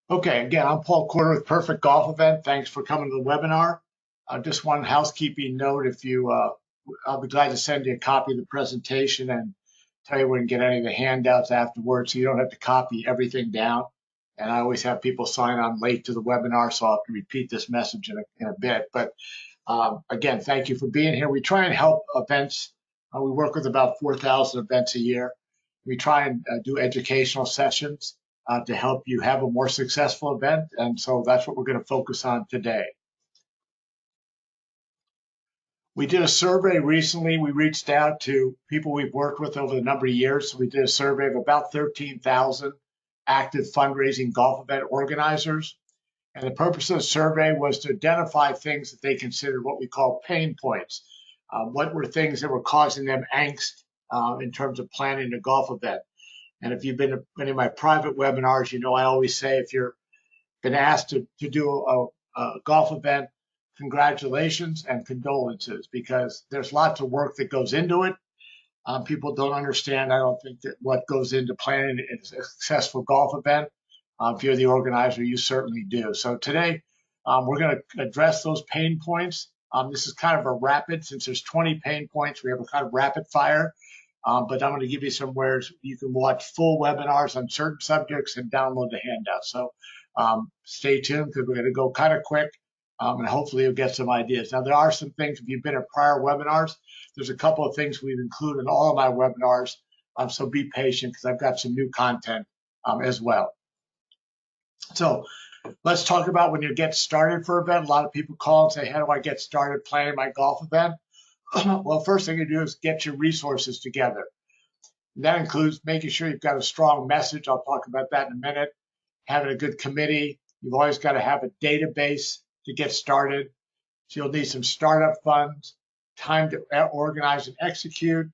Okay, again, I'm Paul Quarter with Perfect Golf Event. Thanks for coming to the webinar. Just one housekeeping note, I'll be glad to send you a copy of the presentation and tell you where you can get any of the handouts afterwards so you don't have to copy everything down. And I always have people sign on late to the webinar, so I'll have to repeat this message in a bit. But again, thank you for being here. We try and help events. We work with about 4,000 events a year. We try and do educational sessions to help you have a more successful event. And so that's what we're going to focus on today. We did a survey recently. We reached out to people we've worked with over the number of years. So we did a survey of about 13,000 active fundraising golf event organizers. And the purpose of the survey was to identify things that they considered what we call pain points. What were things that were causing them angst in terms of planning a golf event? And if you've been to any of my private webinars, you know I always say if you're been asked to do a golf event, congratulations and condolences, because there's lots of work that goes into it. People don't understand, I don't think, that what goes into planning a successful golf event. If you're the organizer, you certainly do. So today, we're going to address those pain points. This is kind of a rapid, since there's 20 pain points, we have a kind of rapid fire. But I'm going to give you some ways you can watch full webinars on certain subjects and download the handout. So stay tuned because we're going to go kind of quick, and hopefully you'll get some ideas. Now, there are some things, if you've been at prior webinars, there's a couple of things we've included in all of my webinars. So be patient because I've got some new content as well. So let's talk about when you get started for an event. A lot of people call and say, how do I get started planning my golf event? Well, first thing you do is get your resources together. And that includes making sure you've got a strong message. I'll talk about that in a minute. Having a good committee. You've always got to have a database to get started. So you'll need some startup funds, time to organize and execute.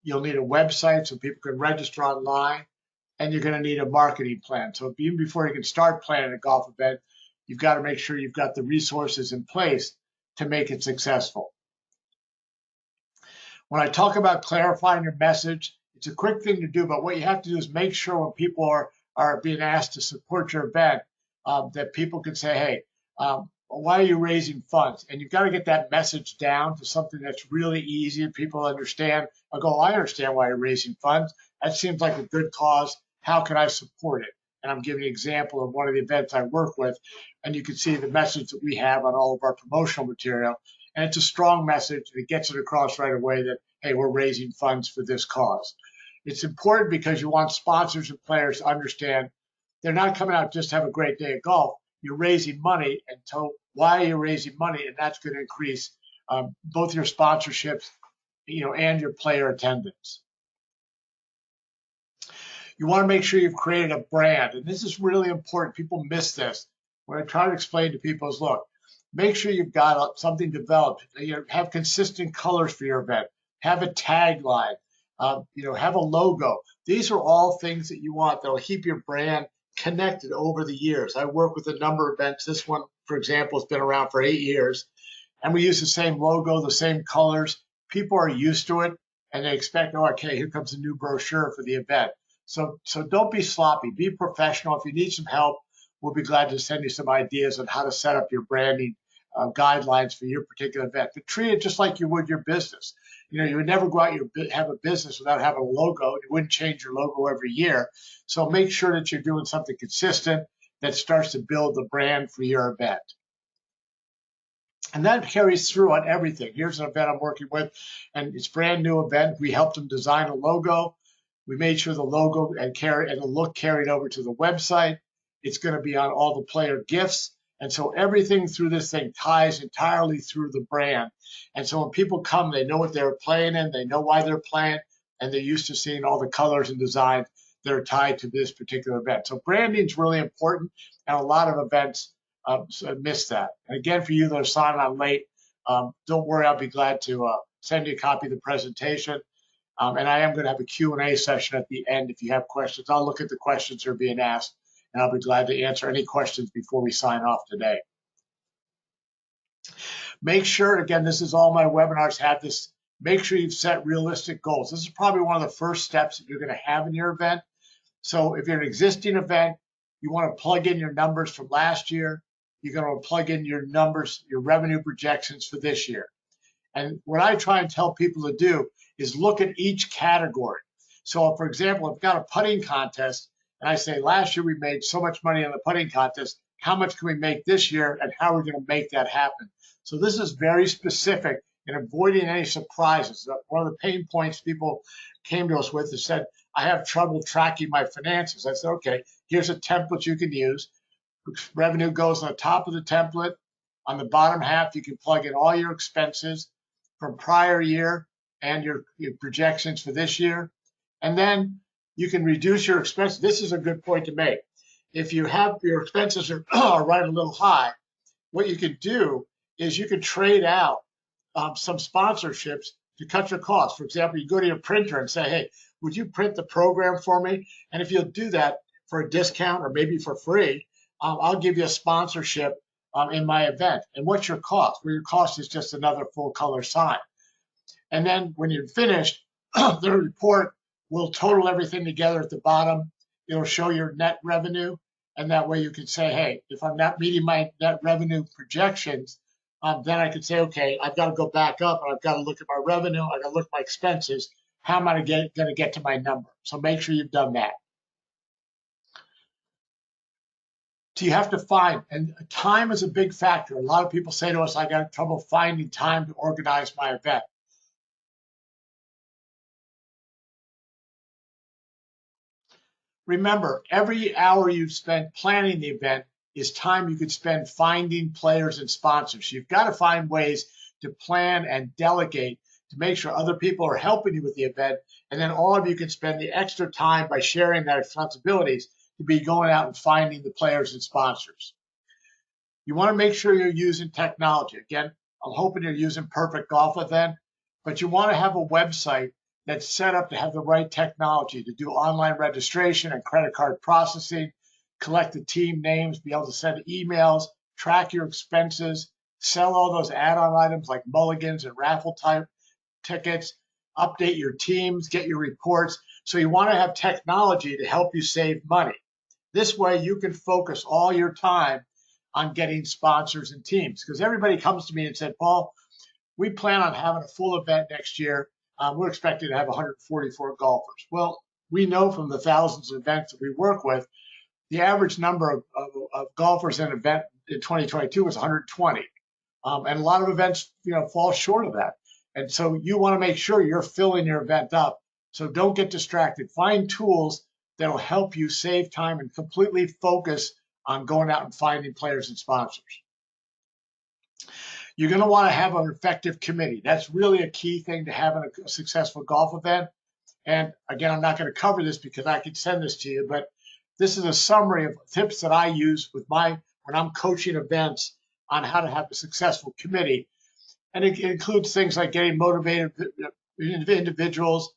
You'll need a website so people can register online. And you're going to need a marketing plan. So even before you can start planning a golf event, you've got to make sure you've got the resources in place to make it successful. When I talk about clarifying your message, it's a quick thing to do, but what you have to do is make sure when people are being asked to support your event, that people can say, hey, why are you raising funds? And you've got to get that message down to something that's really easy and people understand. I go, I understand why you're raising funds. That seems like a good cause. How can I support it? And I'm giving an example of one of the events I work with, and you can see the message that we have on all of our promotional material. And it's a strong message, and it gets it across right away that, hey, we're raising funds for this cause. It's important because you want sponsors and players to understand they're not coming out just to have a great day of golf. You're raising money, and so why are you raising money? And that's going to increase both your sponsorships, and your player attendance. You want to make sure you've created a brand, and this is really important. People miss this. What I try to explain to people is, look, make sure you've got something developed. Have consistent colors for your event. Have a tagline. Have a logo. These are all things that you want that will keep your brand connected over the years. I work with a number of events. This one, for example, has been around for 8 years, and we use the same logo, the same colors. People are used to it, and they expect, oh, okay, here comes a new brochure for the event. So don't be sloppy. Be professional. If you need some help, we'll be glad to send you some ideas on how to set up your branding guidelines for your particular event. But treat it just like you would your business. You would never go out and have a business without having a logo. You wouldn't change your logo every year. So make sure that you're doing something consistent that starts to build the brand for your event. And that carries through on everything. Here's an event I'm working with, and it's a brand new event. We helped them design a logo. We made sure the logo and the look carried over to the website. It's going to be on all the player gifts. And so everything through this thing ties entirely through the brand. And so when people come, they know what they're playing in, they know why they're playing, and they're used to seeing all the colors and designs that are tied to this particular event. So branding is really important, and a lot of events miss that. And again, for you that are signing on late, don't worry, I'll be glad to send you a copy of the presentation. And I am going to have a Q&A session at the end if you have questions. I'll look at the questions that are being asked, and I'll be glad to answer any questions before we sign off today. Make sure, again, this is all my webinars have this, make sure you've set realistic goals. This is probably one of the first steps that you're going to have in your event. So if you're an existing event, You want to plug in your numbers from last year. You're going to plug in your numbers, your revenue projections for this year. And what I try and tell people to do is look at each category. So, for example, I've got a putting contest, and I say, last year we made so much money on the putting contest. How much can we make this year, and how are we going to make that happen? So this is very specific in avoiding any surprises. One of the pain points people came to us with is said, I have trouble tracking my finances. I said, okay, here's a template you can use. Revenue goes on the top of the template. On the bottom half, you can plug in all your expenses from prior year and your projections for this year. And then you can reduce your expenses. This is a good point to make. If you have your expenses are right a little high, what you can do is you can trade out some sponsorships to cut your costs. For example, you go to your printer and say, hey, would you print the program for me? And if you'll do that for a discount or maybe for free, I'll give you a sponsorship in my event. And what's your cost? Well, your cost is just another full color sign. And then when you're finished, the report will total everything together at the bottom. It'll show your net revenue. And that way you can say, hey, if I'm not meeting my net revenue projections, then I can say, okay, I've got to go back up and I've got to look at my revenue. I've got to look at my expenses. How am I going to get to my number? So make sure you've done that. So you have to find, and time is a big factor. A lot of people say to us, I got trouble finding time to organize my event. Remember, every hour you've spent planning the event is time you could spend finding players and sponsors. You've got to find ways to plan and delegate to make sure other people are helping you with the event. And then all of you can spend the extra time by sharing their responsibilities to be going out and finding the players and sponsors. You want to make sure you're using technology. Again, I'm hoping you're using Perfect Golf Event, but you want to have a website that's set up to have the right technology to do online registration and credit card processing, collect the team names, be able to send emails, track your expenses, sell all those add-on items like mulligans and raffle type tickets, update your teams, get your reports. So you want to have technology to help you save money. This way you can focus all your time on getting sponsors and teams. Because everybody comes to me and said, Paul, we plan on having a full event next year. We're expecting to have 144 golfers. Well, we know from the thousands of events that we work with, the average number of golfers in an event in 2022 was 120. And a lot of events, fall short of that. And so you want to make sure you're filling your event up. So don't get distracted. Find tools that'll help you save time and completely focus on going out and finding players and sponsors. You're going to want to have an effective committee. That's really a key thing to having a successful golf event. And again, I'm not going to cover this because I could send this to you, but this is a summary of tips that I use when I'm coaching events on how to have a successful committee. And it includes things like getting motivated individuals,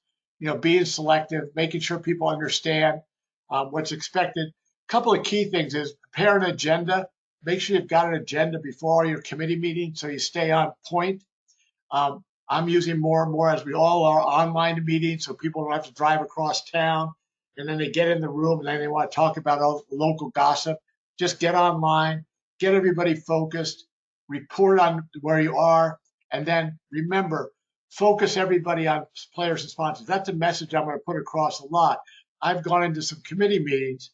being selective, making sure people understand what's expected. A couple of key things is prepare an agenda. Make sure you've got an agenda before your committee meeting so you stay on point. I'm using more and more, as we all are, online meetings so people don't have to drive across town. And then they get in the room and then they want to talk about all the local gossip. Just get online, get everybody focused, report on where you are, and then remember, focus everybody on players and sponsors. That's a message I'm going to put across a lot. I've gone into some committee meetings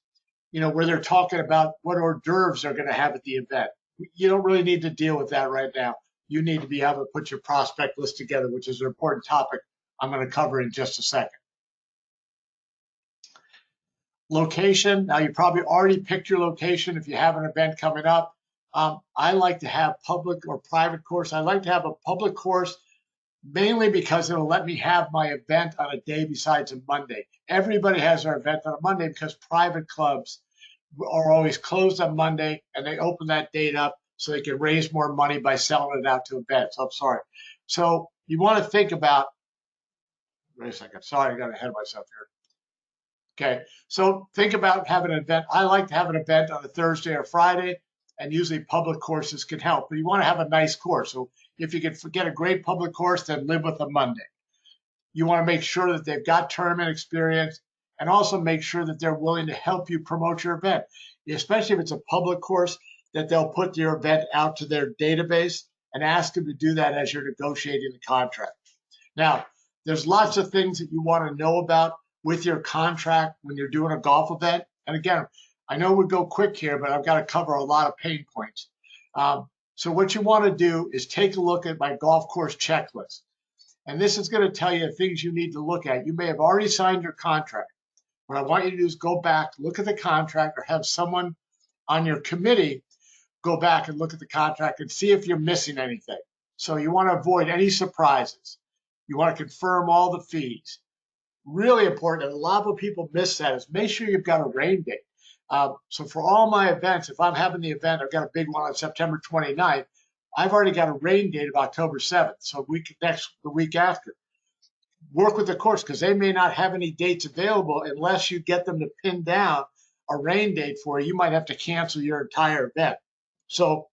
where they're talking about what hors d'oeuvres they're going to have at the event. You don't really need to deal with that right now. You need to be able to put your prospect list together, which is an important topic I'm going to cover in just a second. Location. Now, you probably already picked your location if you have an event coming up. I like to have public or private course. I like to have a public course mainly because it'll let me have my event on a day besides a Monday. Everybody has their event on a Monday because private clubs are always closed on Monday and they open that date up so they can raise more money by selling it out to events. I'm sorry. So you want to think about, wait a second, sorry, I got ahead of myself here. Okay, so think about having an event. I like to have an event on a Thursday or Friday, and usually public courses can help, but you want to have a nice course. So if you can get a great public course, then live with a Monday. You want to make sure that they've got tournament experience and also make sure that they're willing to help you promote your event. especially if it's a public course, that they'll put your event out to their database and ask them to do that as you're negotiating the contract. Now, there's lots of things that you want to know about with your contract when you're doing a golf event. And again, I know we go quick here, but I've got to cover a lot of pain points. So what you want to do is take a look at my golf course checklist. And this is going to tell you things you need to look at. You may have already signed your contract. What I want you to do is go back, look at the contract, or have someone on your committee go back and look at the contract and see if you're missing anything. So you want to avoid any surprises. You want to confirm all the fees. Really important, and a lot of people miss that, is make sure you've got a rain date. So for all my events, if I'm having the event, I've got a big one on September 29th, I've already got a rain date of October 7th, so the week after. Work with the course, because they may not have any dates available unless you get them to pin down a rain date for you. You might have to cancel your entire event. So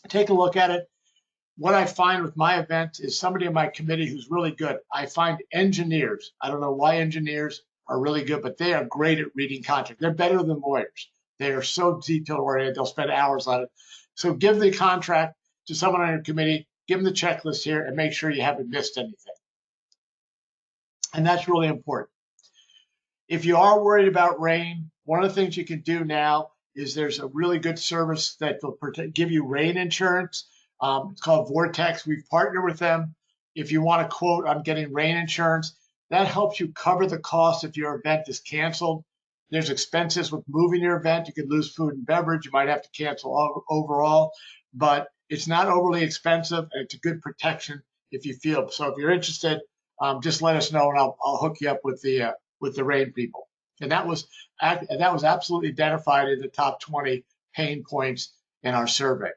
take a look at it. What I find with my event is somebody in my committee who's really good. I find engineers. I don't know why engineers are really good, but they are great at reading contracts. They're better than lawyers. They are so detail oriented. They'll spend hours on it. So give the contract to someone on your committee, give them the checklist here, and make sure you haven't missed anything. And that's really important. If you are worried about rain, one of the things you can do now is there's a really good service that will give you rain insurance. It's called Vortex. We've partnered with them. If you want a quote on getting rain insurance, that helps you cover the cost if your event is canceled. There's expenses with moving your event. You could lose food and beverage. You might have to cancel overall, but it's not overly expensive, and it's a good protection if you feel. So if you're interested, just let us know, and I'll hook you up with the rain people. And that was absolutely identified in the top 20 pain points in our survey.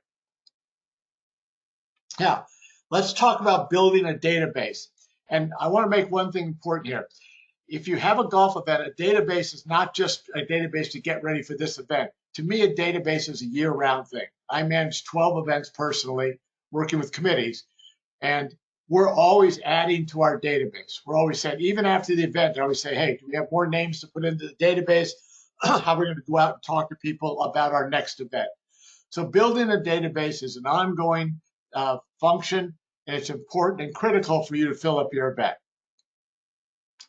Now, let's talk about building a database. And I want to make one thing important here. If you have a golf event, a database is not just a database to get ready for this event. To me, a database is a year-round thing. I manage 12 events personally, working with committees, and we're always adding to our database. We're always saying, even after the event, I always say, hey, do we have more names to put into the database? How are we going to go out and talk to people about our next event? So building a database is an ongoing function, and it's important and critical for you to fill up your event.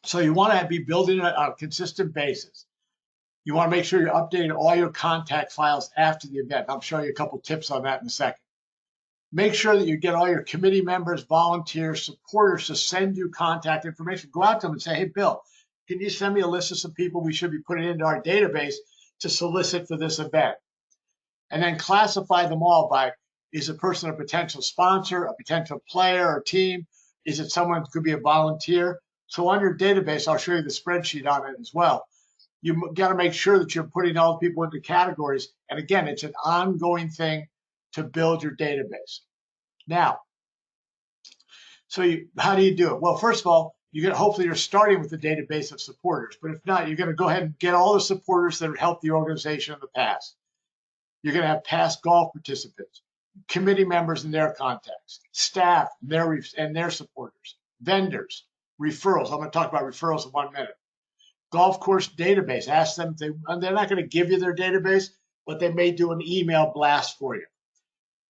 So you want to be building it on a consistent basis. You want to make sure you're updating all your contact files after the event. I'll show you a couple tips on that in a second. Make sure that you get all your committee members, volunteers, supporters to send you contact information. Go out to them and say, hey, Bill, can you send me a list of some people we should be putting into our database to solicit for this event? And then classify them all by, is a person a potential sponsor, a potential player or team? Is it someone who could be a volunteer? So on your database, I'll show you the spreadsheet on it as well. You got to make sure that you're putting all the people into categories. And again, it's an ongoing thing to build your database. Now, how do you do it? Well, first of all, hopefully you're starting with a database of supporters. But if not, you're going to go ahead and get all the supporters that have helped the organization in the past. You're going to have past golf participants, committee members and their contacts, staff and their supporters, vendors, referrals. I'm going to talk about referrals in 1 minute. Golf course database. Ask them. They're not going to give you their database, but they may do an email blast for you.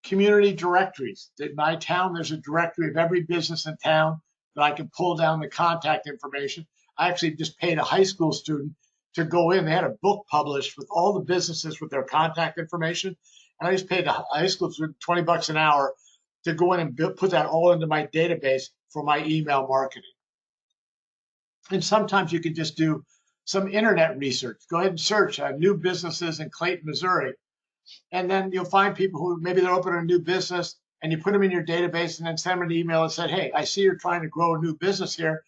Community directories. In my town, there's a directory of every business in town that I can pull down the contact information. I actually just paid a high school student to go in. They had a book published with all the businesses with their contact information. And I just paid a high school student $20 an hour to go in and put that all into my database for my email marketing. And sometimes you can just do some internet research. Go ahead and search new businesses in Clayton, Missouri. And then you'll find people who maybe they're opening a new business, and you put them in your database and then send them an email and say, hey, I see you're trying to grow a new business here.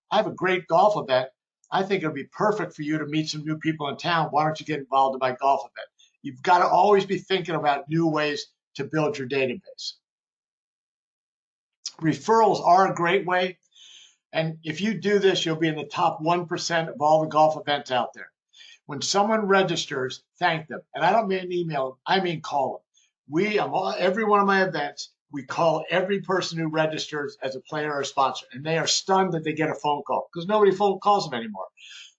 I have a great golf event. I think it'll be perfect for you to meet some new people in town. Why don't you get involved in my golf event? You've got to always be thinking about new ways to build your database. Referrals are a great way. And if you do this, you'll be in the top 1% of all the golf events out there. When someone registers, thank them. And I don't mean email them, I mean call them. Every one of my events, we call every person who registers as a player or a sponsor. And they are stunned that they get a phone call because nobody phone calls them anymore.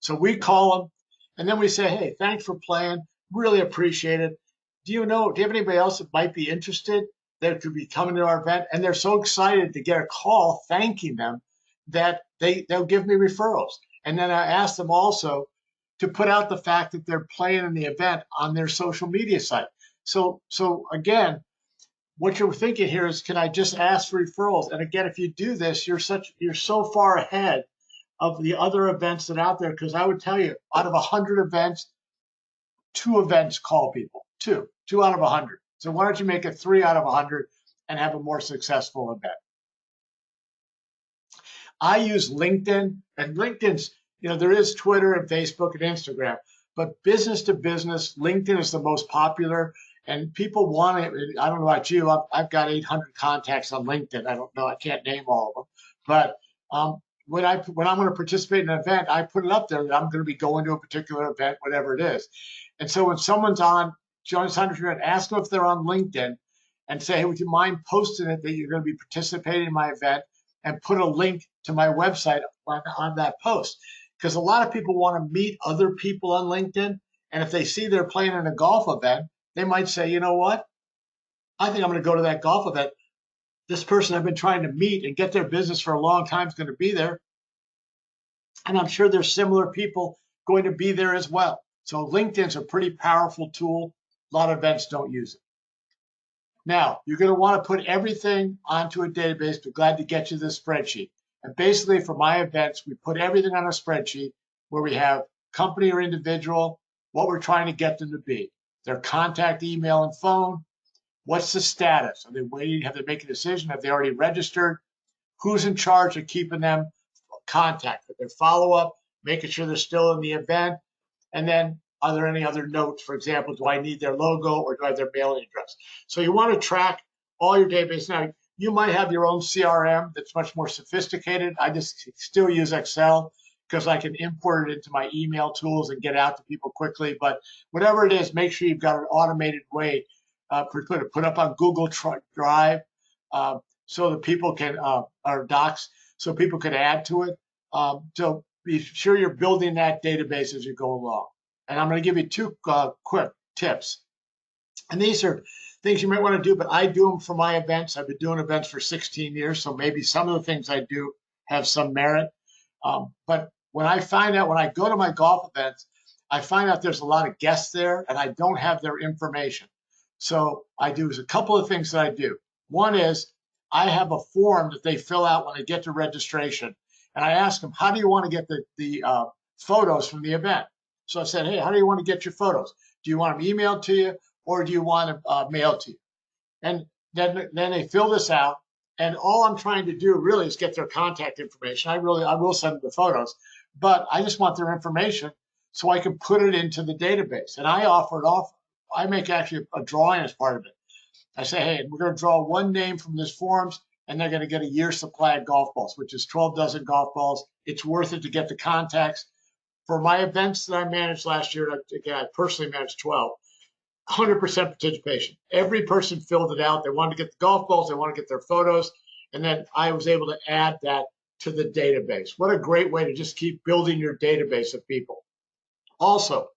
So we call them, and then we say, hey, thanks for playing. Really appreciate it. Do you have anybody else that might be interested that could be coming to our event? And they're so excited to get a call thanking them that they'll give me referrals. And then I ask them also to put out the fact that they're playing in the event on their social media site. So again, what you're thinking here is, can I just ask for referrals? And again, if you do this, you're so far ahead of the other events that are out there. Because I would tell you, out of 100 events, 2 events call people. Two out of 100. So why don't you make it 3 out of 100 and have a more successful event? I use LinkedIn, and LinkedIn's, there is Twitter and Facebook and Instagram, but business to business, LinkedIn is the most popular, and people want it. I don't know about you, I've got 800 contacts on LinkedIn. I don't know, I can't name all of them, but when I'm going to participate in an event, I put it up there that I'm going to be going to a particular event, whatever it is. And so when someone's on Jonas Hunters event, ask them if they're on LinkedIn and say, hey, would you mind posting it that you're going to be participating in my event, and put a link to my website on that post. Because a lot of people want to meet other people on LinkedIn. And if they see they're playing in a golf event, they might say, you know what? I think I'm going to go to that golf event. This person I've been trying to meet and get their business for a long time is going to be there. And I'm sure there's similar people going to be there as well. So LinkedIn's a pretty powerful tool. A lot of events don't use it. Now, you're going to want to put everything onto a database. We're glad to get you this spreadsheet. And basically, for my events, we put everything on a spreadsheet where we have company or individual, what we're trying to get them to be, their contact, email, and phone. What's the status? Are they waiting? Have they made a decision? Have they already registered? Who's in charge of keeping them contact? Their follow-up, making sure they're still in the event. And then, are there any other notes? For example, do I need their logo or do I have their mailing address? So you want to track all your database. Now, you might have your own CRM that's much more sophisticated. I just still use Excel because I can import it into my email tools and get out to people quickly. But whatever it is, make sure you've got an automated way put up on Google Drive so that people can, or Docs, so people can add to it. So be sure you're building that database as you go along. And I'm going to give you 2 quick tips. And these are things you might want to do, but I do them for my events. I've been doing events for 16 years, so maybe some of the things I do have some merit. But when I go to my golf events, I find out there's a lot of guests there and I don't have their information. So I do a couple of things that I do. One is I have a form that they fill out when they get to registration. And I ask them, how do you want to get the photos from the event? So I said, hey, how do you want to get your photos? Do you want them emailed to you or do you want them mailed to you? And then they fill this out. And all I'm trying to do really is get their contact information. I will send them the photos, but I just want their information so I can put it into the database. And I offer it off. I make actually a drawing as part of it. I say, hey, we're going to draw one name from this forms, and they're going to get a year's supply of golf balls, which is 12 dozen golf balls. It's worth it to get the contacts. For my events that I managed last year, again, I personally managed 12, 100% participation. Every person filled it out. They wanted to get the golf balls. They wanted to get their photos. And then I was able to add that to the database. What a great way to just keep building your database of people. Also,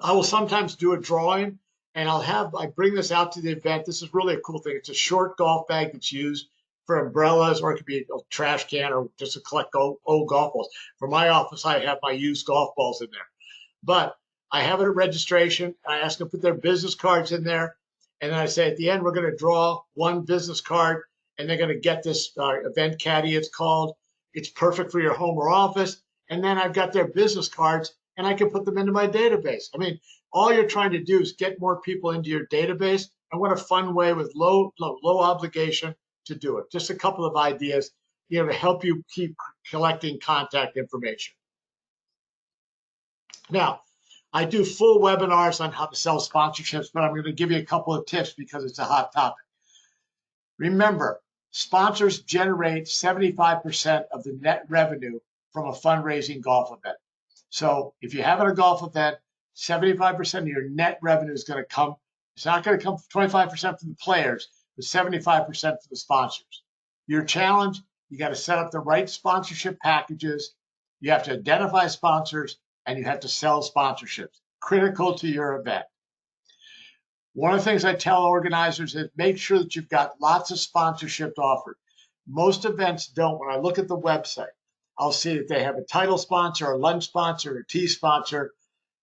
I will sometimes do a drawing and I bring this out to the event. This is really a cool thing. It's a short golf bag that's used for umbrellas, or it could be a trash can or just to collect old golf balls. For my office, I have my used golf balls in there. But I have it at registration. I ask them to put their business cards in there. And then I say, at the end, we're going to draw one business card, and they're going to get this event caddy, it's called. It's perfect for your home or office. And then I've got their business cards, and I can put them into my database. I mean, all you're trying to do is get more people into your database. And what a fun way with low obligation to do it. Just a couple of ideas, to help you keep collecting contact information. Now, I do full webinars on how to sell sponsorships, but I'm going to give you a couple of tips because it's a hot topic. Remember, sponsors generate 75% of the net revenue from a fundraising golf event. So if you're having a golf event, 75% of your net revenue is going to come. It's not going to come 25% from the players, but 75% from the sponsors. Your challenge, you got to set up the right sponsorship packages. You have to identify sponsors, and you have to sell sponsorships. critical to your event. One of the things I tell organizers is make sure that you've got lots of sponsorship offered. Most events don't. When I look at the website, I'll see that they have a title sponsor, a lunch sponsor, a tea sponsor,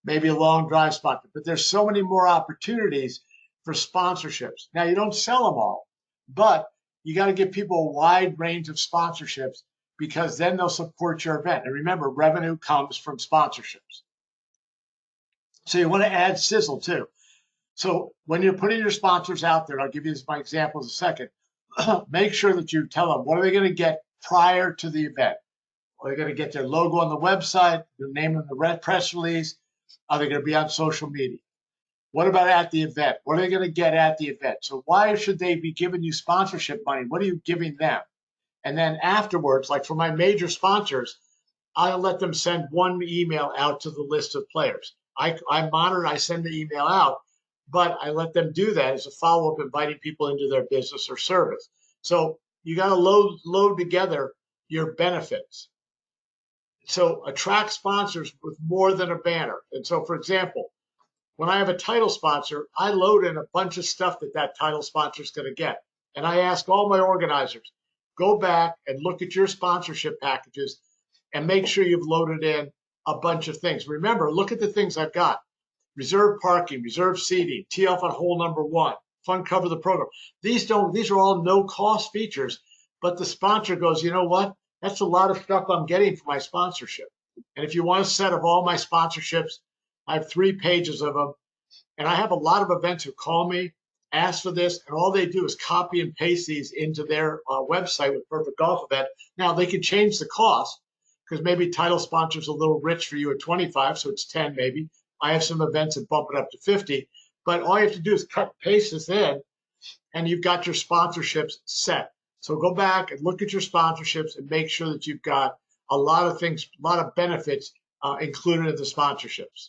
maybe a long drive sponsor. But there's so many more opportunities for sponsorships. Now, you don't sell them all, but you got to give people a wide range of sponsorships because then they'll support your event. And remember, revenue comes from sponsorships. So you want to add sizzle too. So when you're putting your sponsors out there, I'll give you my examples in a second. Make sure that you tell them what are they going to get prior to the event. Are they going to get their logo on the website, their name in the press release? Are they going to be on social media? What about at the event? What are they going to get at the event? So why should they be giving you sponsorship money? What are you giving them? And then afterwards, like for my major sponsors, I'll let them send one email out to the list of players. I monitor, I send the email out, but I let them do that as a follow-up, inviting people into their business or service. So you got to load together your benefits. So attract sponsors with more than a banner. And so, for example, when I have a title sponsor, I load in a bunch of stuff that title sponsor is going to get. And I ask all my organizers, go back and look at your sponsorship packages and make sure you've loaded in a bunch of things. Remember, look at the things I've got. Reserve parking, reserve seating, tee off on hole number 1, fund cover the program. These are all no cost features, but the sponsor goes, you know what? That's a lot of stuff I'm getting for my sponsorship. And if you want a set of all my sponsorships, I have 3 pages of them. And I have a lot of events who call me, ask for this, and all they do is copy and paste these into their website with Perfect Golf Event. Now, they can change the cost because maybe title sponsor's a little rich for you at 25, so it's 10 maybe. I have some events that bump it up to 50. But all you have to do is cut and paste this in, and you've got your sponsorships set. So go back and look at your sponsorships and make sure that you've got a lot of things, a lot of benefits included in the sponsorships.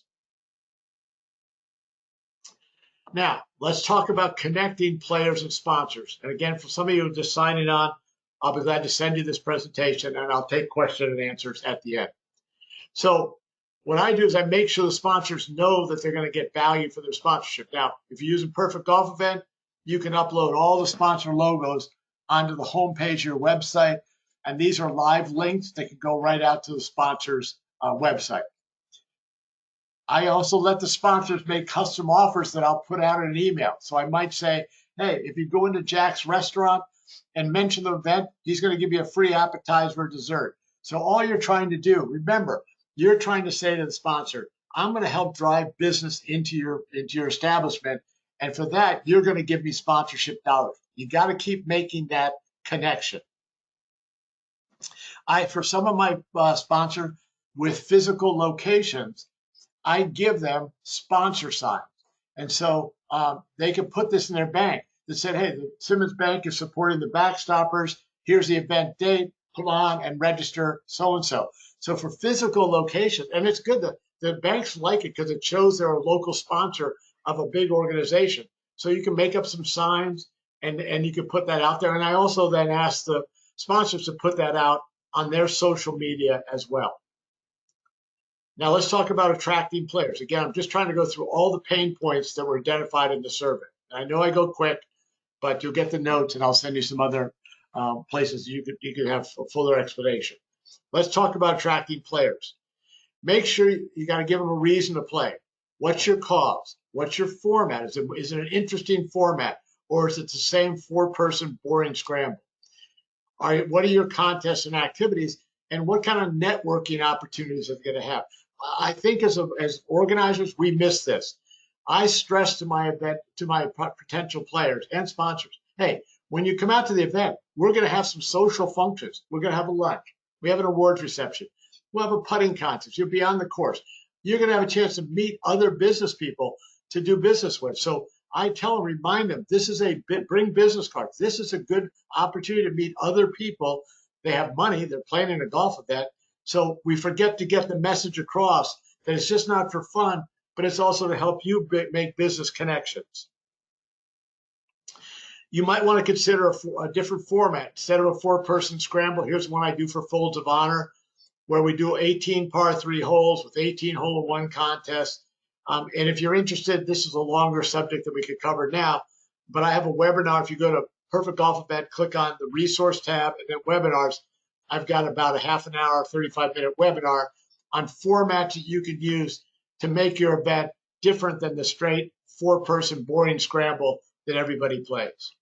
Now, let's talk about connecting players and sponsors. And again, for some of you just signing on, I'll be glad to send you this presentation, and I'll take question and answers at the end. So what I do is I make sure the sponsors know that they're going to get value for their sponsorship. Now, if you're using Perfect Golf Event, you can upload all the sponsor logos onto the homepage of your website, and these are live links that can go right out to the sponsor's website. I also let the sponsors make custom offers that I'll put out in an email. So I might say, hey, if you go into Jack's restaurant and mention the event, he's going to give you a free appetizer or dessert. So all you're trying to do, remember, you're trying to say to the sponsor, I'm going to help drive business into your establishment. And for that, you're going to give me sponsorship dollars. You got to keep making that connection. For some of my sponsors with physical locations, I give them sponsor signs. And so they can put this in their bank that said, hey, the Simmons Bank is supporting the Backstoppers. Here's the event date, put on and register so-and-so. So for physical locations, and it's good that the banks like it because it shows they're a local sponsor of a big organization. So you can make up some signs and you can put that out there. And I also then ask the sponsors to put that out on their social media as well. Now let's talk about attracting players. Again, I'm just trying to go through all the pain points that were identified in the survey. I know I go quick, but you'll get the notes and I'll send you some other places you could have a fuller explanation. Let's talk about attracting players. Make sure you got to give them a reason to play. What's your cause? What's your format? Is it an interesting format, or is it the same 4-person boring scramble? What are your contests and activities, and what kind of networking opportunities are they going to have? I think as organizers, we miss this. I stress to my potential players and sponsors, hey, when you come out to the event, we're going to have some social functions. We're going to have a lunch. We have an awards reception. We'll have a putting contest. You'll be on the course. You're going to have a chance to meet other business people to do business with. So I tell them, remind them, this is bring business cards. This is a good opportunity to meet other people. They have money. They're planning a golf event. So we forget to get the message across that it's just not for fun, but it's also to help you make business connections. You might want to consider a different format. Instead of a 4-person scramble, here's one I do for Folds of Honor, where we do 18 par 3 holes with 18 hole-in-one contests. And if you're interested, this is a longer subject that we could cover now, but I have a webinar. If you go to Perfect Golf Event, click on the resource tab and then webinars. I've got about a half an hour, 35-minute webinar on formats that you can use to make your event different than the straight 4-person boring scramble that everybody plays.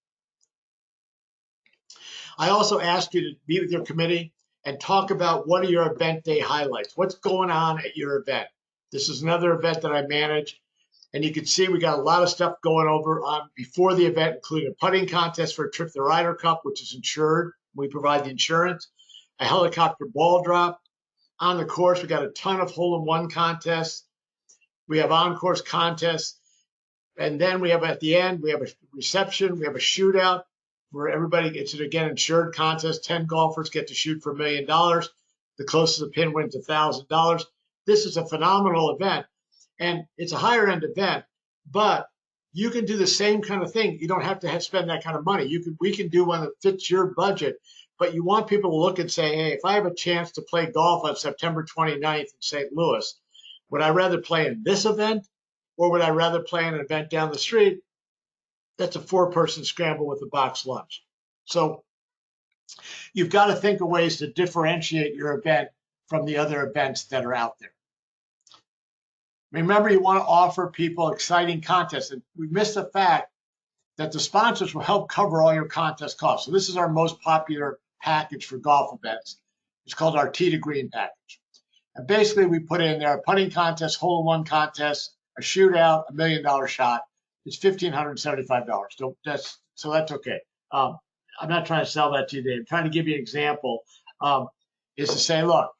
I also ask you to meet with your committee and talk about what are your event day highlights. What's going on at your event? This is another event that I manage. And you can see we got a lot of stuff going over on before the event, including a putting contest for a trip to the Ryder Cup, which is insured. We provide the insurance, a helicopter ball drop. On the course, we got a ton of hole-in-one contests. We have on-course contests. And then we have at the end, we have a reception, we have a shootout where everybody gets it again, insured contest. 10 golfers get to shoot for $1 million. The closest the pin wins $1,000. This is a phenomenal event. And it's a higher end event, but you can do the same kind of thing. You don't have to spend that kind of money. We can do one that fits your budget, but you want people to look and say, hey, if I have a chance to play golf on September 29th in St. Louis, would I rather play in this event or would I rather play in an event down the street that's a 4-person scramble with a box lunch? So you've got to think of ways to differentiate your event from the other events that are out there. Remember, you want to offer people exciting contests. And we missed the fact that the sponsors will help cover all your contest costs. So this is our most popular package for golf events. It's called our Tee to Green package. And basically, we put in there a putting contest, hole-in-one contest, a shootout, $1 million shot. It's $1,575. So that's okay. I'm not trying to sell that to you today. I'm trying to give you an example. Is to say, look,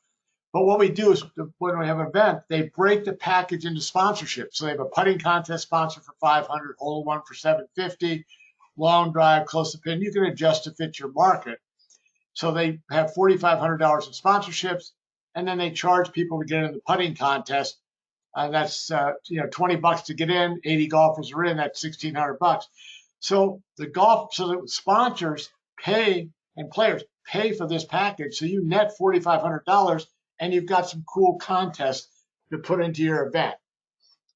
but what we do is when we have an event, they break the package into sponsorship. So they have a putting contest sponsor for $500, hole-in-one for $750, long drive, close to pin. You can adjust to fit your market. So they have $4,500 in sponsorships, and then they charge people to get in the putting contest. That's $20 to get in. 80 golfers are in. That's $1,600. So the sponsors pay and players pay for this package. So you net $4,500. And you've got some cool contests to put into your event.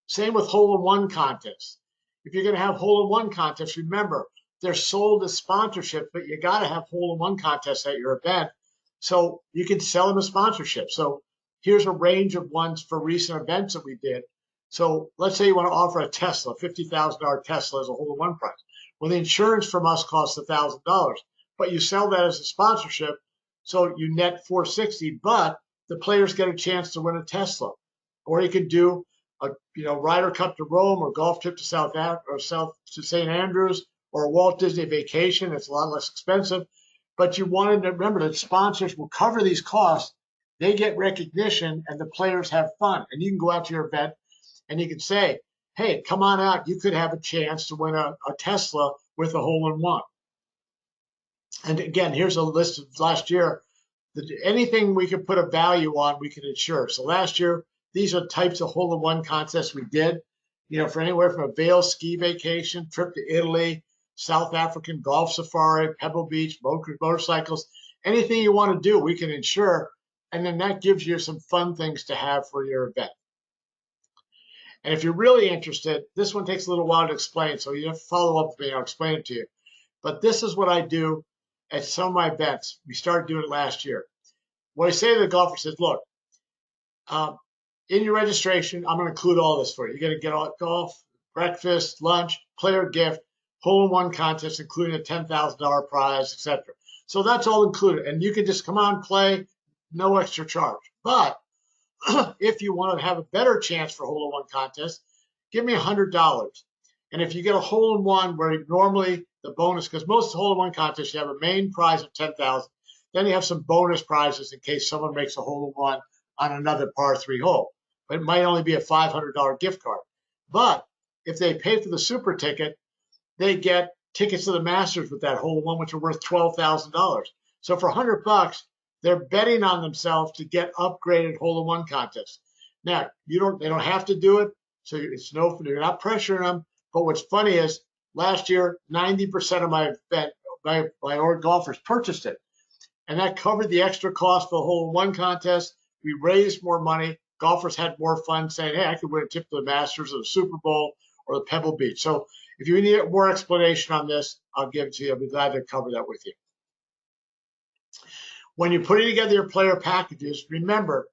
Same with hole-in-one contests. If you're going to have hole-in-one contests, remember, they're sold as sponsorship, but you got to have hole-in-one contests at your event so you can sell them as sponsorship. So here's a range of ones for recent events that we did. So let's say you want to offer a Tesla, $50,000 Tesla as a hole-in-one prize. Well, the insurance from us costs $1,000, but you sell that as a sponsorship, so you net $460, but the players get a chance to win a Tesla. Or you can do a Ryder Cup to Rome or golf trip to South to St. Andrews or a Walt Disney vacation. It's a lot less expensive. But you want to remember that sponsors will cover these costs. They get recognition and the players have fun. And you can go out to your event and you can say, hey, come on out. You could have a chance to win a Tesla with a hole-in-one. And again, here's a list of last year. Anything we can put a value on, we can insure. So last year, these are types of hole-in-one contests we did, for anywhere from a Vail ski vacation, trip to Italy, South African golf safari, Pebble Beach, motorcycles, anything you want to do, we can insure. And then that gives you some fun things to have for your event. And if you're really interested, this one takes a little while to explain, so you have to follow up with me. I'll explain it to you. But this is what I do at some of my events. We started doing it last year. What I say to the golfer says, look, in your registration, I'm going to include all this for you. You're going to get golf, breakfast, lunch, player gift, hole-in-one contest, including a $10,000 prize, etc. So that's all included. And you can just come on, play, no extra charge. But if you want to have a better chance for hole-in-one contest, give me $100. And if you get a hole-in-one where normally the bonus, because most hole-in-one contests, you have a main prize of $10,000. Then you have some bonus prizes in case someone makes a hole-in-one on another par 3 hole. But it might only be a $500 gift card. But if they pay for the super ticket, they get tickets to the Masters with that hole-in-one, which are worth $12,000. So for $100, they're betting on themselves to get upgraded hole-in-one contests. Now, they don't have to do it, so you're not pressuring them. But what's funny is last year, 90% of my org golfers purchased it. And that covered the extra cost for the hole-in-one contest. We raised more money, golfers had more fun saying, hey, I could win a tip to the Masters or the Super Bowl or the Pebble Beach. So if you need more explanation on this, I'll give it to you. I'll be glad to cover that with you. When you're putting together your player packages, remember,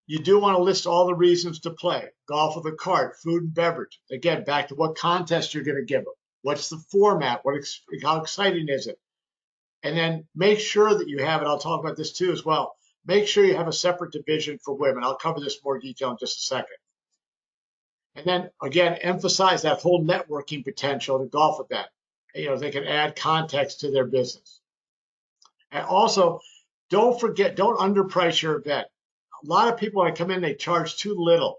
you do want to list all the reasons to play. Golf with a cart, food and beverage. Again, back to what contest you're going to give them. What's the format? How exciting is it? And then make sure that you have it. I'll talk about this too as well. Make sure you have a separate division for women. I'll cover this in more detail in just a second. And then again, emphasize that whole networking potential to golf event. They can add context to their business. And also, don't forget, don't underprice your event. A lot of people, when I come in, they charge too little.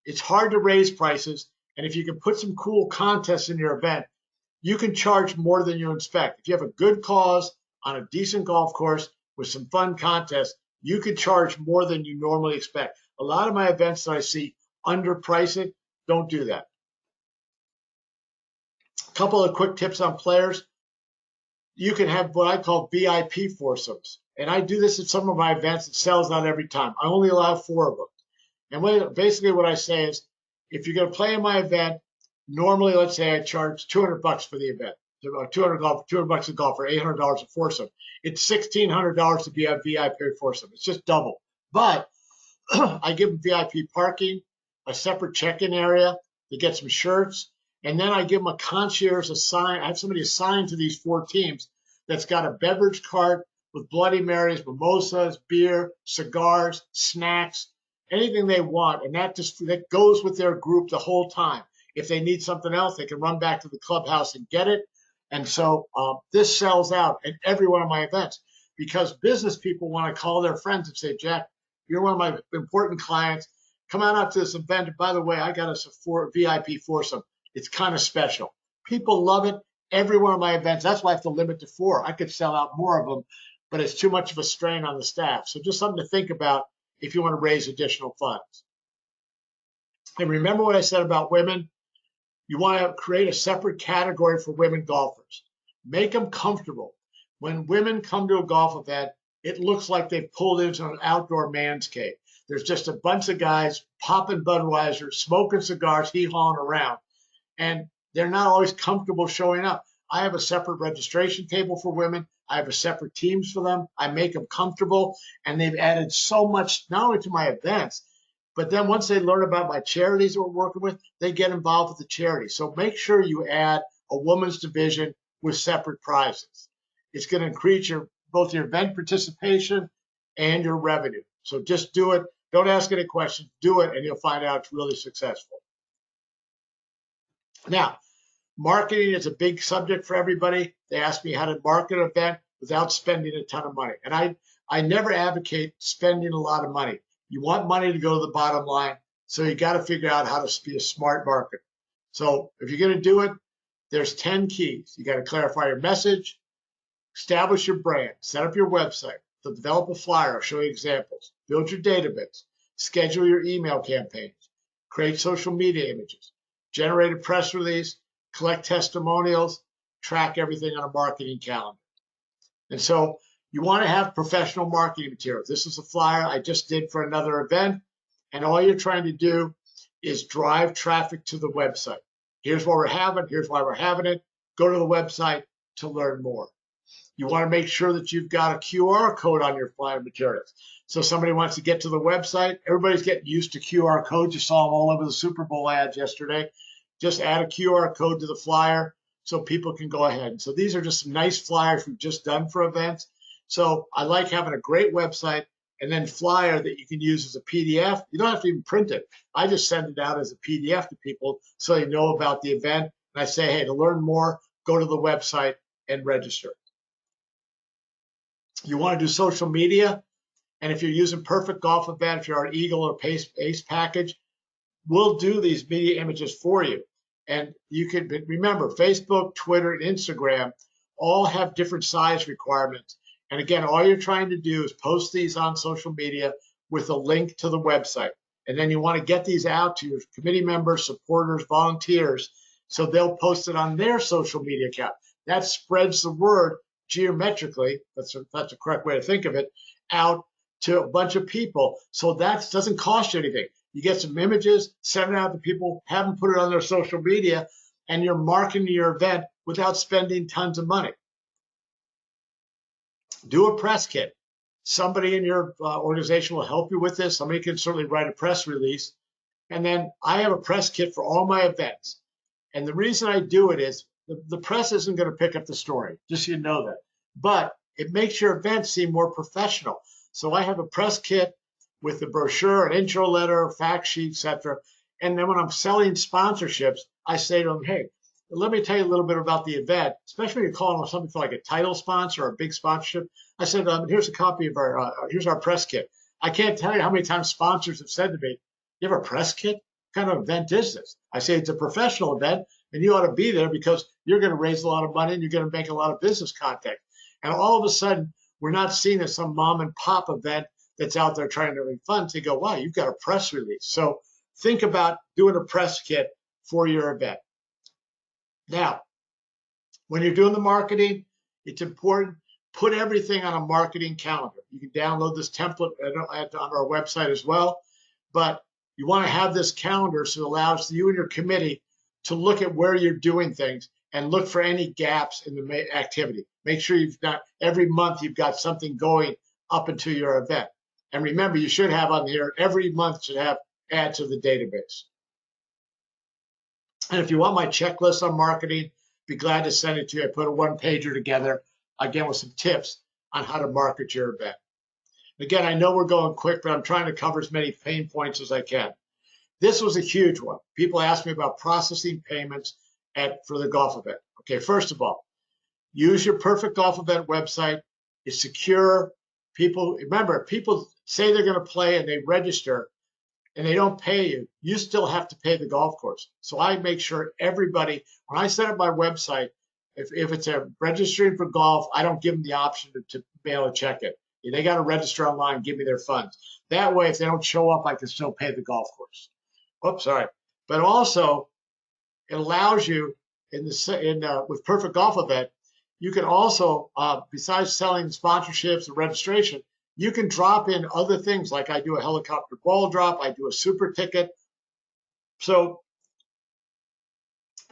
It's hard to raise prices. And if you can put some cool contests in your event, you can charge more than you expect. If you have a good cause on a decent golf course with some fun contests, you could charge more than you normally expect. A lot of my events that I see underprice it. Don't do that. A couple of quick tips on players. You can have what I call VIP foursomes. And I do this at some of my events. It sells out every time. I only allow 4 of them. And basically what I say is, if you're going to play in my event, normally, let's say I charge $200 for the event. $200 a golf or $800 a foursome. It's $1,600 to be a VIP foursome. It's just double. But I give them VIP parking, a separate check-in area to get some shirts, and then I give them a concierge assign. I have somebody assigned to these 4 teams that's got a beverage cart with Bloody Marys, mimosas, beer, cigars, snacks, anything they want, and that goes with their group the whole time. If they need something else, they can run back to the clubhouse and get it. And so this sells out at every one of my events because business people want to call their friends and say, Jack, you're one of my important clients. Come on out to this event. And by the way, I got us a VIP foursome. It's kind of special. People love it. Every one of my events. That's why I have to limit to 4. I could sell out more of them, but it's too much of a strain on the staff. So just something to think about if you want to raise additional funds. And remember what I said about women. You want to create a separate category for women golfers. Make them comfortable. When women come to a golf event, it looks like they've pulled into an outdoor man's cave. There's just a bunch of guys popping Budweiser, smoking cigars, hee-hawing around, and they're not always comfortable showing up. I have a separate registration table for women. I have a separate teams for them. I make them comfortable, and they've added so much, not only to my events, but then once they learn about my charities that we're working with, they get involved with the charity. So make sure you add a women's division with separate prizes. It's going to increase both your event participation and your revenue. So just do it. Don't ask any questions. Do it, and you'll find out it's really successful. Now, marketing is a big subject for everybody. They ask me how to market an event without spending a ton of money. And I never advocate spending a lot of money. You want money to go to the bottom line, so you got to figure out how to be a smart marketer. So if you're going to do it, there's 10 keys. You got to clarify your message, establish your brand, set up your website, develop a flyer, I'll show you examples, build your database, schedule your email campaigns, create social media images, generate a press release, collect testimonials, track everything on a marketing calendar. And so you want to have professional marketing materials. This is a flyer I just did for another event, and all you're trying to do is drive traffic to the website. Here's what we're having. Here's why we're having it. Go to the website to learn more. You want to make sure that you've got a QR code on your flyer materials. So somebody wants to get to the website. Everybody's getting used to QR codes. You saw them all over the Super Bowl ads yesterday. Just add a QR code to the flyer so people can go ahead. So these are just some nice flyers we've just done for events. So I like having a great website and then flyer that you can use as a PDF. You don't have to even print it. I just send it out as a PDF to people so they know about the event. And I say, hey, to learn more, go to the website and register. You want to do social media. And if you're using Perfect Golf Event, if you're an Eagle or Ace package, we'll do these media images for you. And you can remember, Facebook, Twitter, and Instagram all have different size requirements. And again, all you're trying to do is post these on social media with a link to the website. And then you want to get these out to your committee members, supporters, volunteers, so they'll post it on their social media account. That spreads the word geometrically, that's a correct way to think of it, out to a bunch of people. So that doesn't cost you anything. You get some images, send it out to people, have them put it on their social media, and you're marketing your event without spending tons of money. Do a press kit. Somebody in your organization will help you with this. Somebody can certainly write a press release. And then I have a press kit for all my events. And the reason I do it is the press isn't going to pick up the story, just so you know that. But it makes your event seem more professional. So I have a press kit with the brochure, an intro letter, fact sheet, etc. And then when I'm selling sponsorships, I say to them, hey, let me tell you a little bit about the event, especially when you're calling something for like a title sponsor or a big sponsorship. I said, here's a copy of here's our press kit. I can't tell you how many times sponsors have said to me, you have a press kit? What kind of event is this? I say it's a professional event, and you ought to be there because you're going to raise a lot of money and you're going to make a lot of business contact. And all of a sudden, we're not seen as some mom and pop event that's out there trying to raise funds. They go, wow, you've got a press release. So think about doing a press kit for your event. Now, when you're doing the marketing, it's important, put everything on a marketing calendar. You can download this template on our website as well, but you want to have this calendar so it allows you and your committee to look at where you're doing things and look for any gaps in the activity. Make sure you've got, every month you've got something going up into your event. And remember, you should have on here, every month should have add to the database. And if you want my checklist on marketing, be glad to send it to you. I put a one-pager together, again, with some tips on how to market your event. Again, I know we're going quick, but I'm trying to cover as many pain points as I can. This was a huge one. People ask me about processing payments for the golf event. Okay, first of all, use your Perfect Golf Event website. It's secure. People, remember, people say they're going to play and they register and they don't pay you. You still have to pay the golf course. So I make sure everybody, when I set up my website, if it's a registering for golf, I don't give them the option to mail a check in. They got to register online, give me their funds. That way, if they don't show up, I can still pay the golf course. Oops, sorry. But also, it allows you with Perfect Golf Event, you can also, besides selling sponsorships and registration, you can drop in other things like I do a helicopter ball drop, I do a super ticket. So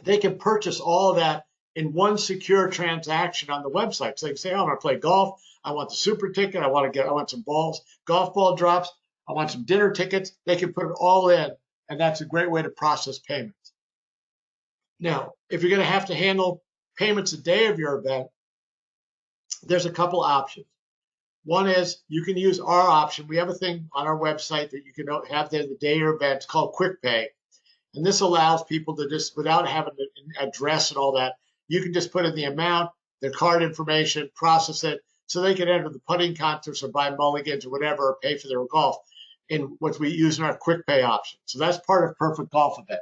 they can purchase all of that in one secure transaction on the website. So they can say, oh, I'm going to play golf. I want the super ticket. I want some balls, golf ball drops. I want some dinner tickets. They can put it all in, and that's a great way to process payments. Now, if you're going to handle payments the day of your event, there's a couple options. One is you can use our option. We have a thing on our website that you can have there the day of your event. It's called Quick Pay. And this allows people to just, without having an address and all that, you can just put in the amount, their card information, process it, so they can enter the putting contests or buy mulligans or whatever, or pay for their golf in what we use in our Quick Pay option. So that's part of Perfect Golf Event.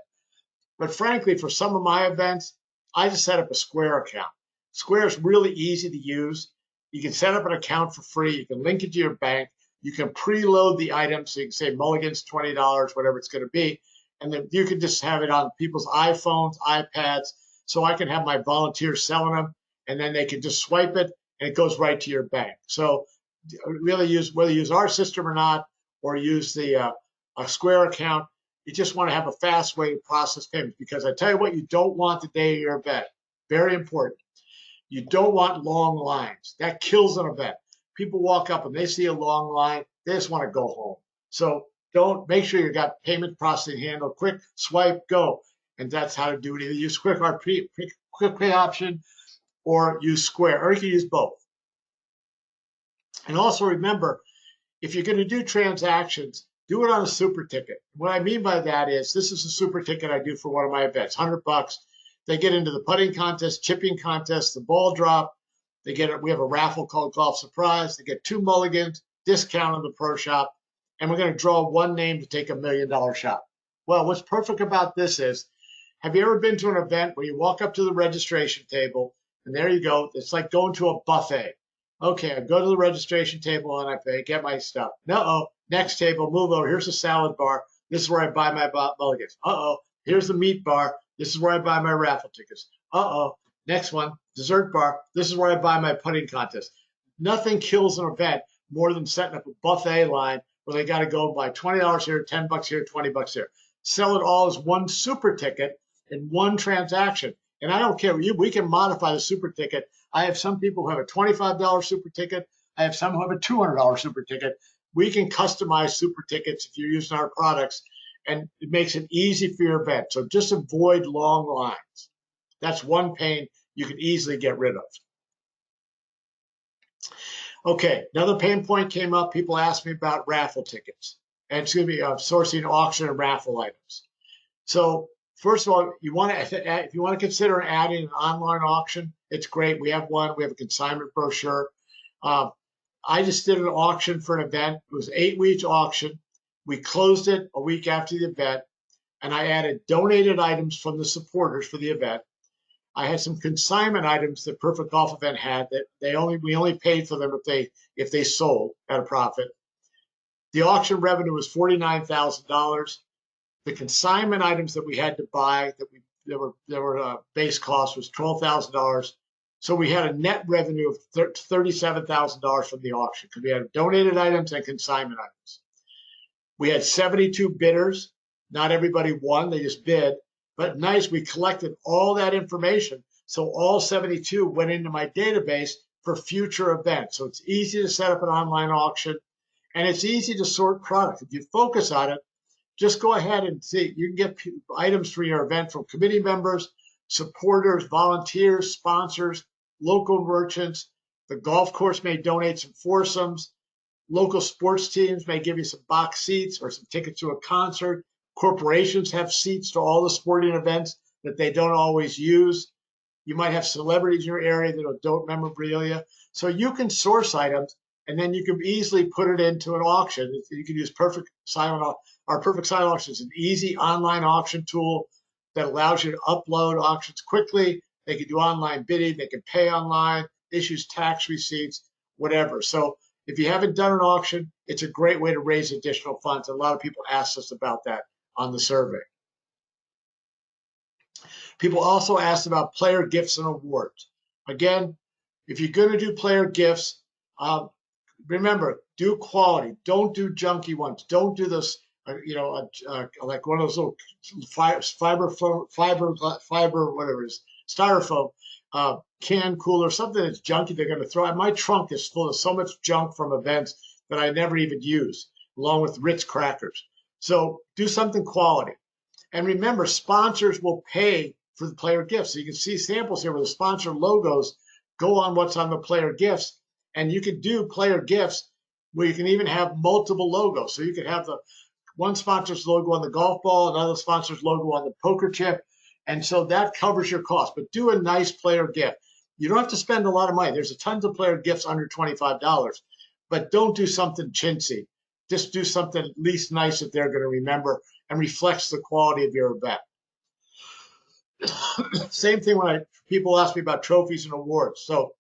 But frankly, for some of my events, I just set up a Square account. Square is really easy to use. You can set up an account for free. You can link it to your bank. You can preload the items. So you can say mulligans, $20, whatever it's going to be. And then you can just have it on people's iPhones, iPads. So I can have my volunteers selling them, and then they can just swipe it, and it goes right to your bank. So really whether you use our system or not, or use the a Square account, you just want to have a fast way to process payments. Because I tell you what, you don't want the day of your event. Very important. You don't want long lines. That kills an event. People walk up and they see a long line, they just want to go home. So make sure you got payment processing handled. Quick swipe, go. And that's how to do it. Either use Quick Pay option or use Square, or you can use both. And also remember, if you're going to do transactions, do it on a super ticket. What I mean by that is, this is a super ticket I do for one of my events, $100. They get into the putting contest, chipping contest, the ball drop. We have a raffle called Golf Surprise. They get 2 mulligans, discount on the pro shop, and we're going to draw one name to take $1 million shot. Well, what's perfect about this is, have you ever been to an event where you walk up to the registration table, and there you go. It's like going to a buffet. Okay, I go to the registration table and I pay, get my stuff. No, next table, move over. Here's the salad bar. This is where I buy my mulligans. Here's the meat bar. This is where I buy my raffle tickets. Next one, dessert bar. This is where I buy my putting contest. Nothing kills an event more than setting up a buffet line where they got to go buy $20 here, $10 here, $20 here. Sell it all as one super ticket in one transaction. And I don't care. We can modify the super ticket. I have some people who have a $25 super ticket. I have some who have a $200 super ticket. We can customize super tickets if you're using our products, and it makes it easy for your event. So just avoid long lines. That's one pain you can easily get rid of. Okay, another pain point came up. People asked me about raffle tickets, and it's going to be sourcing auction and raffle items. So first of all, if you want to consider adding an online auction, it's great. We have one. We have a consignment brochure. I just did an auction for an event. It was 8-week auction. We closed it a week after the event, and I added donated items from the supporters for the event. I had some consignment items that Perfect Golf Event had that we only paid for them if they sold at a profit. The auction revenue was $49,000. The consignment items that we had to buy that were base cost was $12,000. So we had a net revenue of $37,000 from the auction because we had donated items and consignment items. We had 72 bidders. Not everybody won, they just bid. But nice, we collected all that information. So all 72 went into my database for future events. So it's easy to set up an online auction, and it's easy to sort product. If you focus on it, just go ahead and see. You can get items for your event from committee members, supporters, volunteers, sponsors, local merchants. The golf course may donate some foursomes. Local sports teams may give you some box seats or some tickets to a concert. Corporations have seats to all the sporting events that they don't always use. You might have celebrities in your area that don't memorabilia. So you can source items, and then you can easily put it into an auction. You can use Perfect Silent. Our Perfect Silent Auction is an easy online auction tool that allows you to upload auctions quickly. They can do online bidding. They can pay online, issues tax receipts, whatever. So if you haven't done an auction, it's a great way to raise additional funds. A lot of people asked us about that on the survey. People also asked about player gifts and awards. Again, if you're going to do player gifts, remember, do quality. Don't do junky ones. Don't do this, like one of those little fiber, whatever it is, styrofoam can cooler, something that's junky they're going to throw. And my trunk is full of so much junk from events that I never even use, along with Ritz crackers. So do something quality. And remember, sponsors will pay for the player gifts. So you can see samples here where the sponsor logos go on what's on the player gifts. And you can do player gifts where you can even have multiple logos. So you could have the one sponsor's logo on the golf ball, another sponsor's logo on the poker chip. And so that covers your cost. But do a nice player gift. You don't have to spend a lot of money. There's a tons of player gifts under $25. But don't do something chintzy. Just do something at least nice that they're going to remember and reflects the quality of your event. Same thing when people ask me about trophies and awards. So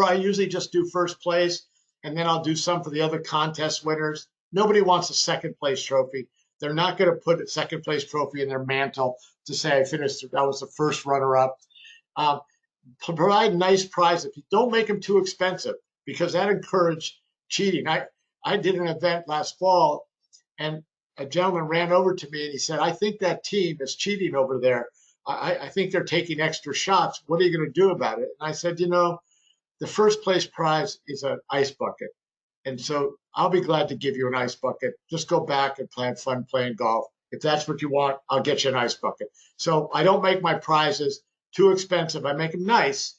I usually just do first place, and then I'll do some for the other contest winners. Nobody wants a second place trophy. They're not going to put a second place trophy in their mantle to say I finished, I was the first runner up. Provide nice prizes. Don't make them too expensive because that encourages cheating. I did an event last fall, and a gentleman ran over to me and he said, I think that team is cheating over there. I think they're taking extra shots. What are you going to do about it? And I said, the first place prize is an ice bucket. And so I'll be glad to give you an ice bucket. Just go back and have fun playing golf. If that's what you want, I'll get you an ice bucket. So I don't make my prizes too expensive. I make them nice,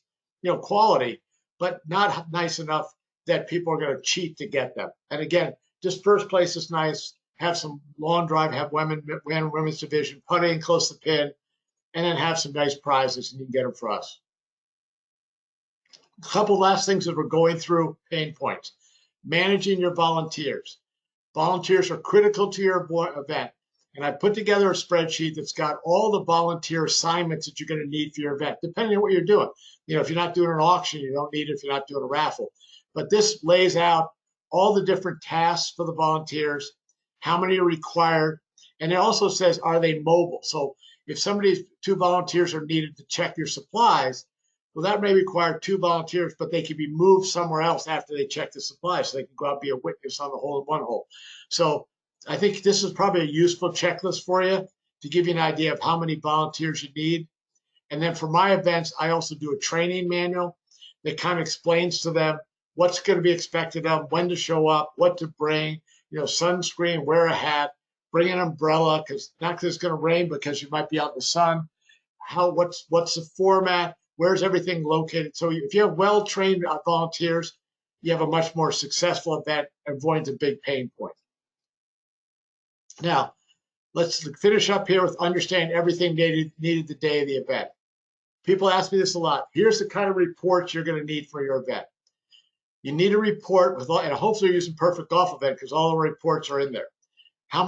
quality, but not nice enough that people are going to cheat to get them. And again, just first place is nice. Have some long drive, have women's division, putting close to the pin, and then have some nice prizes, and you can get them for us. A couple last things as we're going through pain points. Managing your volunteers. Volunteers are critical to your event. And I put together a spreadsheet that's got all the volunteer assignments that you're going to need for your event, depending on what you're doing. If you're not doing an auction, you don't need it if you're not doing a raffle. But this lays out all the different tasks for the volunteers, how many are required, and it also says, are they mobile? So if two volunteers are needed to check your supplies, Well, that may require 2 volunteers, but they can be moved somewhere else after they check the supply, so they can go out and be a witness on the hole-in-one hole. So I think this is probably a useful checklist for you to give you an idea of how many volunteers you need. And then for my events, I also do a training manual that kind of explains to them what's going to be expected of them, when to show up, what to bring, sunscreen, wear a hat, bring an umbrella, because not because it's going to rain, because you might be out in the sun. What's the format? Where's everything located? So if you have well-trained volunteers, you have a much more successful event, avoiding a big pain point. Now, let's finish up here with understanding everything needed the day of the event. People ask me this a lot. Here's the kind of reports you're going to need for your event. You need a report with, and hopefully you're using Perfect Golf Event because all the reports are in there.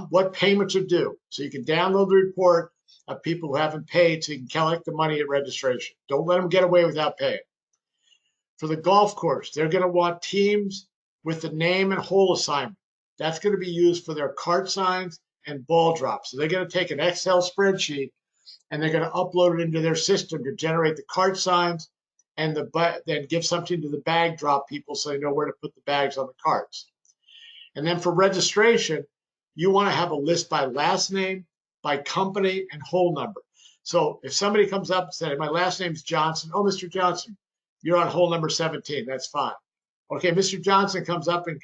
What payments are due. So you can download the report of people who haven't paid so you can collect the money at registration. Don't let them get away without paying. For the golf course, they're going to want teams with the name and hole assignment. That's going to be used for their cart signs and ball drops. So they're going to take an Excel spreadsheet and they're going to upload it into their system to generate the cart signs and then give something to the bag drop people so they know where to put the bags on the carts. And then for registration, you want to have a list by last name, by company, and hole number. So if somebody comes up and says, my last name's Johnson. Oh, Mr. Johnson, you're on hole number 17. That's fine. Okay, Mr. Johnson comes up and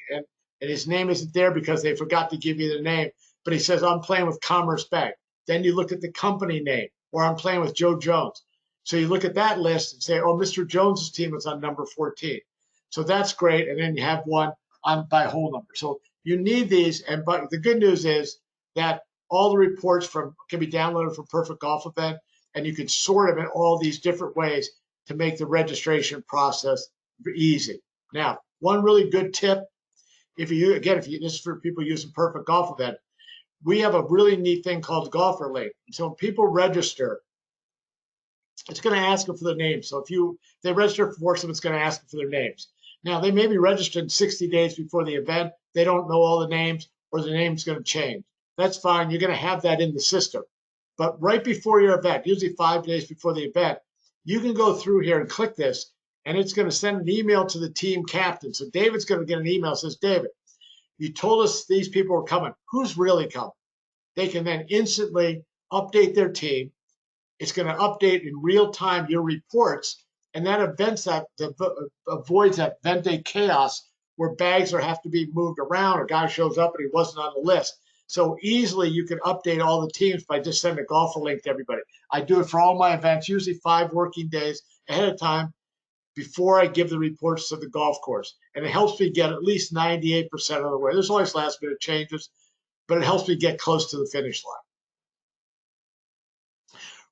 his name isn't there because they forgot to give you the name, but he says, I'm playing with Commerce Bank. Then you look at the company name, or I'm playing with Joe Jones. So you look at that list and say, oh, Mr. Jones's team is on number 14. So that's great. And then you have one by hole number. So you need these. But the good news is that all the reports can be downloaded from Perfect Golf Event, and you can sort them in all these different ways to make the registration process easy. Now, one really good tip, this is for people using Perfect Golf Event, we have a really neat thing called the golfer link. So when people register, it's going to ask them for their names. So if they register for some, it's going to ask them for their names. Now, they may be registered 60 days before the event. They don't know all the names, or the name's going to change. That's fine. You're going to have that in the system. But right before your event, usually 5 days before the event, you can go through here and click this, and it's going to send an email to the team captain. So David's going to get an email that says, David, you told us these people were coming. Who's really coming? They can then instantly update their team. It's going to update in real time your reports, and that avoids that event day chaos where bags have to be moved around, or a guy shows up and he wasn't on the list. So easily you can update all the teams by just sending a golfer link to everybody. I do it for all my events, usually 5 working days ahead of time before I give the reports to the golf course. And it helps me get at least 98% of the way. There's always last minute changes, but it helps me get close to the finish line.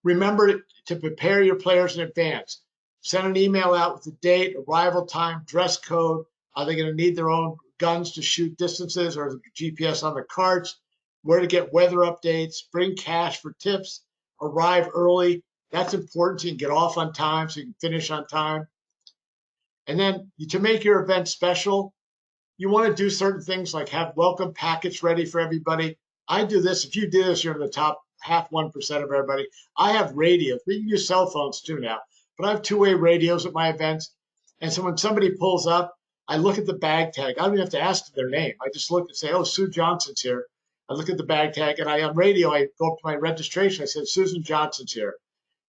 Remember to prepare your players in advance. Send an email out with the date, arrival time, dress code. Are they going to need their own guns to shoot distances, or the GPS on the carts? Where to get weather updates, bring cash for tips, arrive early. That's important so you can get off on time, so you can finish on time. And then to make your event special, you want to do certain things like have welcome packets ready for everybody. I do this. If you do this, you're in the top 0.5% of everybody. I have radios. We can use cell phones too now, but I have 2-way radios at my events. And so when somebody pulls up, I look at the bag tag. I don't even have to ask their name. I just look and say, oh, Sue Johnson's here. I look at the bag tag, and on radio, I go up to my registration. I said, Susan Johnson's here.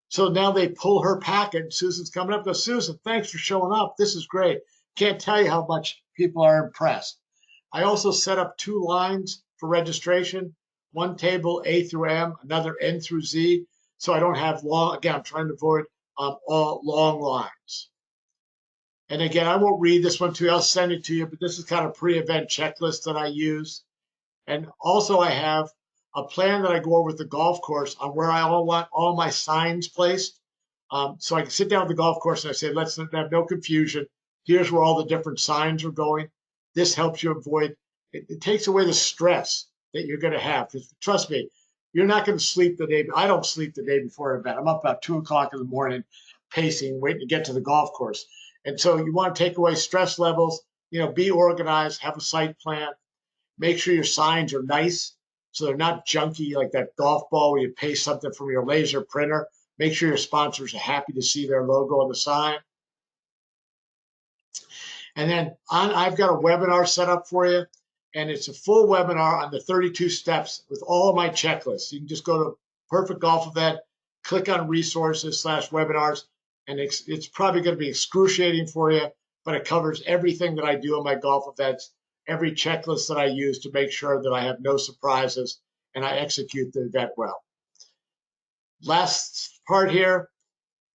So now they pull her packet, and Susan's coming up. Goes, Susan, thanks for showing up. This is great. Can't tell you how much people are impressed. I also set up 2 lines for registration. One table A through M, another N through Z. So I don't have again, I'm trying to avoid all long lines. And again, I won't read this one to you. I'll send it to you, but this is kind of pre-event checklist that I use. And also I have a plan that I go over with the golf course on where I want all my signs placed. So I can sit down at the golf course and I say, let's have no confusion. Here's where all the different signs are going. This helps you avoid, it takes away the stress that you're going to have. Trust me, you're not going to sleep the day. I don't sleep the day before an event. I'm up about 2 o'clock in the morning, pacing, waiting to get to the golf course. And so you want to take away stress levels, be organized, have a site plan, make sure your signs are nice. So they're not junky like that golf ball where you paste something from your laser printer. Make sure your sponsors are happy to see their logo on the sign. And then I've got a webinar set up for you, and it's a full webinar on the 32 steps with all of my checklists. You can just go to Perfect Golf Event, click on resources/webinars, and it's probably going to be excruciating for you, but it covers everything that I do in my golf events, every checklist that I use to make sure that I have no surprises and I execute the event well. Last part here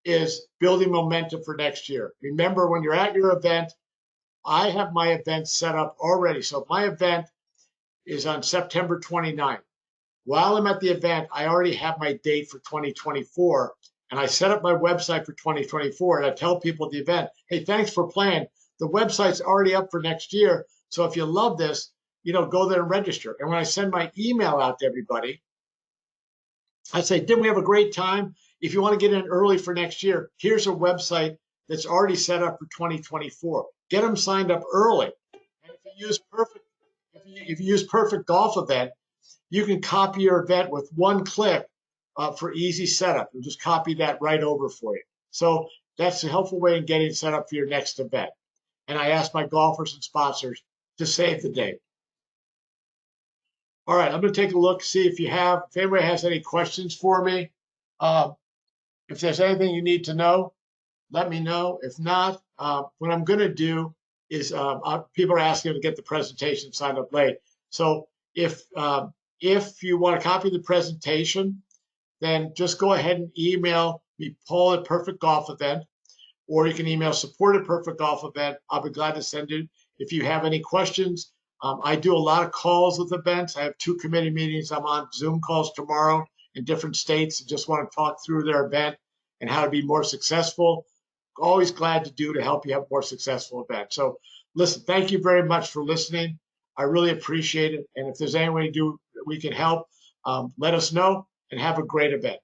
is building momentum for next year. Remember, when you're at your event, I have my event set up already. So my event is on September 29th. While I'm at the event, I already have my date for 2024, and I set up my website for 2024, and I tell people at the event, hey, thanks for playing. The website's already up for next year, so if you love this, go there and register. And when I send my email out to everybody, I say, didn't we have a great time? If you want to get in early for next year, here's a website that's already set up for 2024. Get them signed up early. And if you use Perfect Golf Event, you can copy your event with one click for easy setup. We'll just copy that right over for you. So that's a helpful way in getting set up for your next event. And I ask my golfers and sponsors to save the date. All right, I'm going to take a look, see if anybody has any questions for me. If there's anything you need to know, let me know. If not, what I'm going to do is people are asking to get the presentation signed up late. So if you want to copy the presentation, then just go ahead and email me, Paul at Perfect Golf Event, or you can email support at Perfect Golf Event. I'll be glad to send it. If you have any questions, I do a lot of calls with events. I have 2 committee meetings. I'm on Zoom calls tomorrow in different states and just want to talk through their event and how to be more successful. Always glad to help you have a more successful event. So listen, thank you very much for listening. I really appreciate it. And if there's any way we can help, let us know and have a great event.